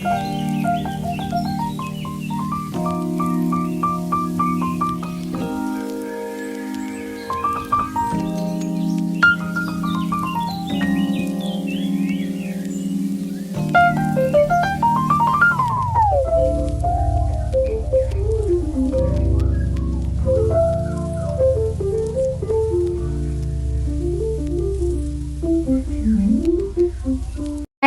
Hi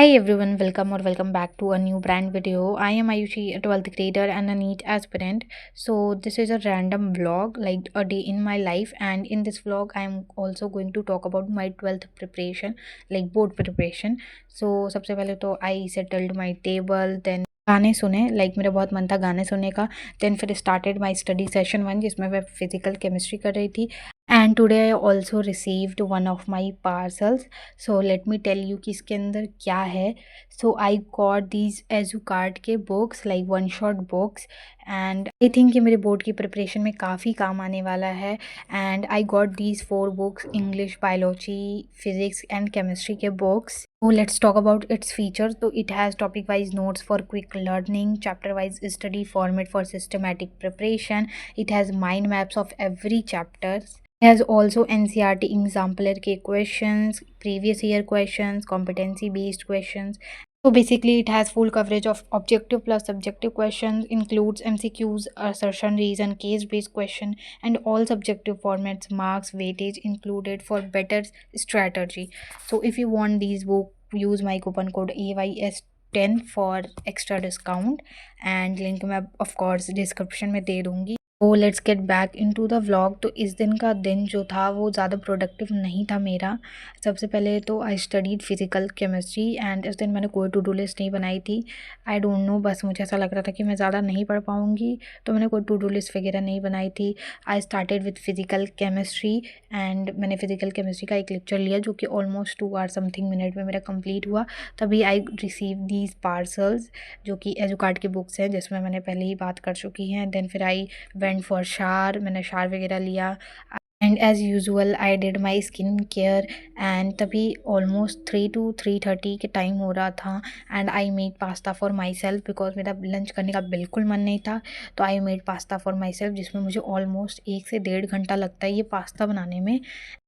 everyone, welcome or welcome back to a new brand video. I am Ayushi, a 12th grader and a NEET aspirant. So this is a random vlog, like a day in my life, and in this vlog I am also going to talk about my 12th preparation, like board preparation. So सबसे पहले तो I settled my table, then गाने सुने, like मेरा बहुत मन था गाने सुनने का. देन फिर स्टार्टेड माई स्टडी सेशन 1 जिसमें मैं फिजिकल केमिस्ट्री कर रही थी. And today I also received one of my parcels. So let me tell you कि इसके अंदर क्या है. So I got these Educart के books, like one shot books, and I think ये मेरे बोर्ड की प्रिपरेशन में काफ़ी काम आने वाला है. And I got these 4 books, English, biology, physics and chemistry के books. So let's talk about its features. So it has topic wise notes for quick learning, chapter wise study format for systematic preparation. It has mind maps of every chapter. It has also NCRT exemplar के questions, previous year questions, competency based questions. So basically it has full coverage of objective plus subjective questions, includes MCQs, assertion, reason, case based question, and all subjective formats, marks, weightage included for better strategy. So if you want these book, use my coupon code AYS10 for extra discount, and link मैं of course description में दे दूँगी. तो let's get back into the vlog. तो इस दिन का दिन जो था वो ज़्यादा प्रोडक्टिव नहीं था मेरा. सबसे पहले तो I studied physical chemistry, and इस दिन मैंने कोई टू डू लिस्ट नहीं बनाई थी. आई डोंट नो, बस मुझे ऐसा लग रहा था कि मैं ज़्यादा नहीं पढ़ पाऊँगी, तो मैंने कोई टू डू लिस्ट वगैरह नहीं बनाई थी. I started with physical chemistry, and मैंने फिजिकल केमिस्ट्री का एक लेक्चर लिया जो कि ऑलमोस्ट 2 आवर समथिंग मिनट में मेरा कंप्लीट हुआ. तभी आई रिसीव दीज पार्सल्स जो कि एजुकार्ड की बुक्स हैं, जिसमें मैंने पहले ही बात कर चुकी हैं. देन फिर आई वेंट फॉर शार, मैंने शार वगैरह लिया. And as usual I did my skin care, and तभी ऑलमोस्ट 3 to 3:30 के टाइम हो रहा था. And I made pasta for my self because मेरा लंच करने का बिल्कुल मन नहीं था. तो I made pasta for my self, जिसमें मुझे ऑलमोस्ट 1 से 1.5 घंटा लगता है ये पास्ता बनाने में.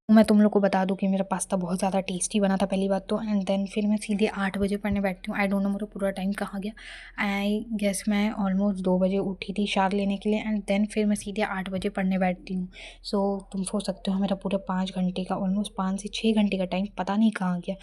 मैं तुम लोग को बता दूँ कि मेरा पास्ता बहुत ज़्यादा टेस्टी बना था पहली बात तो. एंड देन फिर मैं सीधे 8 बजे पढ़ने बैठती हूँ. आई डोंट नो मेरा पूरा टाइम कहाँ गया. आई गेस मैं ऑलमोस्ट 2 बजे उठी थी शार लेने के लिए, एंड देन फिर मैं सीधे 8 बजे पढ़ने बैठती हूँ. सो तुम सोच सकते हो मेरा पूरा 5 घंटे का, ऑलमोस्ट 5 से 6 घंटे का टाइम पता नहीं कहाँ गया.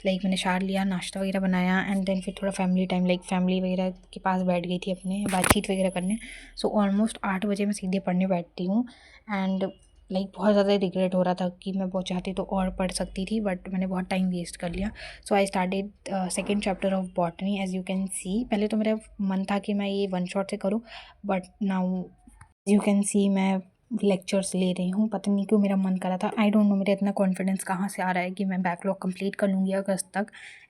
लाइक मैंने शार लिया, नाश्ता वगैरह बनाया, एंड देन फिर थोड़ा फैमिली टाइम, लाइक फैमिली वगैरह के पास बैठ गई थी अपने बातचीत वगैरह करने. सो ऑलमोस्ट 8 बजे मैं सीधे पढ़ने बैठती हूँ. एंड लाइक बहुत ज़्यादा रिग्रेट हो रहा था कि मैं बहुत चाहती तो और पढ़ सकती थी, बट मैंने बहुत टाइम वेस्ट कर लिया. So I started second chapter of botany. As you can see, पहले तो मेरा मन था कि मैं ये वन शॉट से करूँ, बट नाउ यू कैन सी मैं लेक्चर्स ले रही हूँ. पता नहीं क्यों मेरा मन करा था. आई डोंट नो मेरा इतना कॉन्फिडेंस कहाँ से आ रहा है कि मैं बैकलॉग कंप्लीट कर लूँगी अगस्त तक,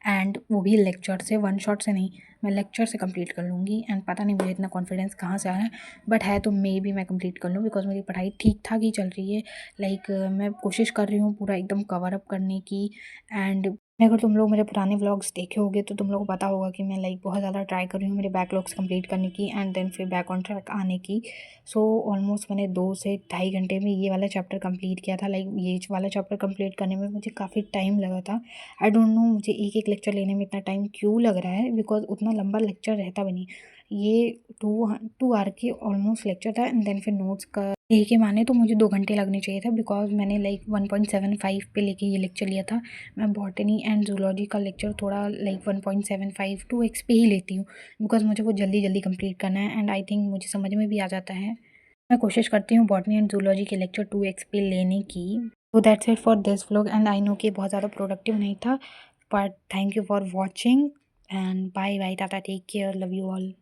एंड वो भी लेक्चर से, वन शॉट से नहीं, मैं लेक्चर से कंप्लीट कर लूँगी. एंड पता नहीं मुझे इतना कॉन्फिडेंस कहाँ से आ रहा है, बट है तो मे भी मैं कंप्लीट कर लूँ बिकॉज मेरी पढ़ाई ठीक ठाक ही चल रही है. लाइक मैं कोशिश कर रही हूँ पूरा एकदम कवर अप करने की. एंड अगर तुम लोग मेरे पुराने व्लॉग्स देखे होगे तो तुम लोग को पता होगा कि मैं लाइक बहुत ज़्यादा ट्राई कर रही हूँ मेरे बैकलॉग्स कंप्लीट करने की, एंड देन फिर बैक ऑन ट्रैक आने की. सो ऑलमोस्ट मैंने 2 से ढाई घंटे में ये वाला चैप्टर कंप्लीट किया था. लाइक ये वाला चैप्टर कंप्लीट करने में मुझे काफ़ी टाइम लगा था. आई डोंट नो मुझे एक एक लेक्चर लेने में इतना टाइम क्यों लग रहा है, बिकॉज उतना लंबा लेक्चर रहता भी नहीं. ये 2 आवर की ऑलमोस्ट लेक्चर था. एंड देन फिर नोट्स का के माने तो मुझे 2 घंटे लगने चाहिए था, बिकॉज मैंने लाइक 1.75 पे लेके ये लेक्चर लिया था. मैं बॉटनी एंड जूलॉजी का लेक्चर थोड़ा लाइक 1.75 2x पे ही लेती हूँ, बिकॉज मुझे वो जल्दी जल्दी कंप्लीट करना है. एंड आई थिंक मुझे समझ में भी आ जाता है. मैं कोशिश करती हूँ बॉटनी एंड जूलॉजी के लेक्चर 2x पे लेने की. तो that's it for this vlog. And I know कि बहुत ज़्यादा प्रोडक्टिव नहीं था, but thank you for watching, and bye bye, tata, take care, love you all.